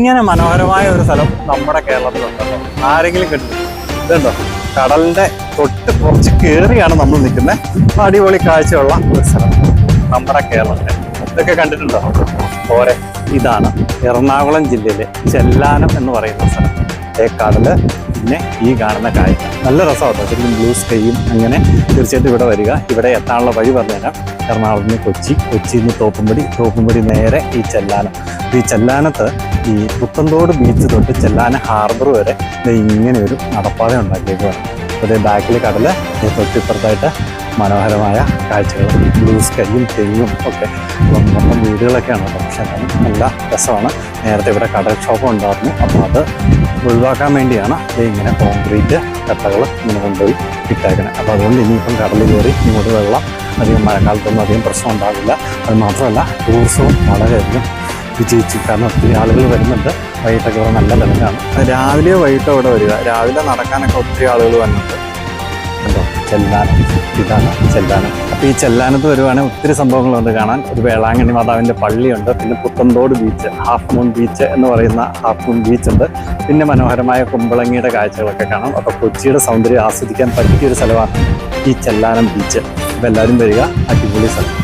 ഇങ്ങനെ മനോഹരമായ ഒരു സ്ഥലം നമ്മുടെ കേരളത്തിലുണ്ടല്ലോ. ആരെങ്കിലും കിട്ടും? ഇതുണ്ടോ, കടലിന്റെ തൊട്ട് കുറച്ച് കയറിയാണ് നമ്മൾ നിൽക്കുന്നത്. അടിപൊളി കാഴ്ചയുള്ള ഒരു സ്ഥലം നമ്മുടെ കേരളത്തിലെ. ഇതൊക്കെ കണ്ടിട്ടുണ്ടോ? പോരെ. ഇതാണ് എറണാകുളം ജില്ലയിലെ ചെല്ലാനം എന്ന് പറയുന്ന സ്ഥലം. കടല്, പിന്നെ ഈ കാണുന്ന കാഴ്ച നല്ല രസമാണ്. ശരിക്കും ബ്ലൂ സ്കൈയും. അങ്ങനെ തീർച്ചയായിട്ടും ഇവിടെ വരിക. ഇവിടെ എത്താനുള്ള വഴി പറഞ്ഞുതരാം. എറണാകുളത്ത് നിന്ന് കൊച്ചിയിൽ നിന്ന് തോപ്പുംപടി നേരെ ഈ ചെല്ലാനം. ഈ ചെല്ലാനത്ത് ഈ പുത്തൻതോട് ബീച്ച് തൊട്ട് ചെല്ലാനം ഹാർബർ വരെ ഇങ്ങനെ ഒരു നടപ്പാത ഉണ്ടാക്കിയേക്കുവാണ്. അതേ ബാക്കിൽ കടല്, തൊട്ടിപ്പുറത്തായിട്ട് മനോഹരമായ കാഴ്ചകൾ, ബ്ലൂ സ്കൈയും തെങ്ങും ഒക്കെ. അപ്പം മൊത്തം വീടുകളൊക്കെയാണ് കേട്ടോ. പക്ഷെ നല്ല രസമാണ്. നേരത്തെ ഇവിടെ കടൽക്ഷോഭം ഉണ്ടായിരുന്നു. അപ്പോൾ അത് ഒഴിവാക്കാൻ വേണ്ടിയാണ് ഇങ്ങനെ കോൺക്രീറ്റ് കട്ടകൾ ഇങ്ങനെ കൊണ്ടുപോയി ഇട്ടേക്കുന്നത്. അപ്പോൾ അതുകൊണ്ട് ഇനിയിപ്പം കടലിൽ കയറി ഇങ്ങോട്ട് വെള്ളം അധികം മഴക്കാലത്തൊന്നും അധികം പ്രശ്നം ഉണ്ടാവില്ല. അത് മാത്രമല്ല ടൂറിസവും വളരെയധികം വിജയിച്ചു. കാരണം ഒത്തിരി ആളുകൾ വരുന്നുണ്ട്. വൈകിട്ടൊക്കെ ഇവിടെ നല്ല തിരക്കാണ്. രാവിലെയോ വൈകിട്ടോ ഇവിടെ വരിക. രാവിലെ നടക്കാനൊക്കെ ഒത്തിരി ആളുകൾ വന്നിട്ട് കണ്ടോ ചെല്ലാനം. ഇതാണ് ചെല്ലാനം. അപ്പോൾ ഈ ചെല്ലാനത്ത് വരുവാണെങ്കിൽ ഒത്തിരി സംഭവങ്ങളുണ്ട് കാണാൻ. ഒരു വേളാങ്കണ്ണി മാതാവിൻ്റെ പള്ളിയുണ്ട്. പിന്നെ Puthenthode beach, half moon beach എന്ന് പറയുന്ന ഹാഫ് മൂൺ ബീച്ച് ഉണ്ട്. പിന്നെ മനോഹരമായ കുമ്പളങ്ങിയുടെ കാഴ്ചകളൊക്കെ കാണാം. അപ്പോൾ കൊച്ചിയുടെ സൗന്ദര്യം ആസ്വദിക്കാൻ പറ്റിയൊരു സ്ഥലമാണ് ഈ ചെല്ലാനം ബീച്ച്. അപ്പോൾ എല്ലാവരും വരിക. അടിപൊളി സ്ഥലം.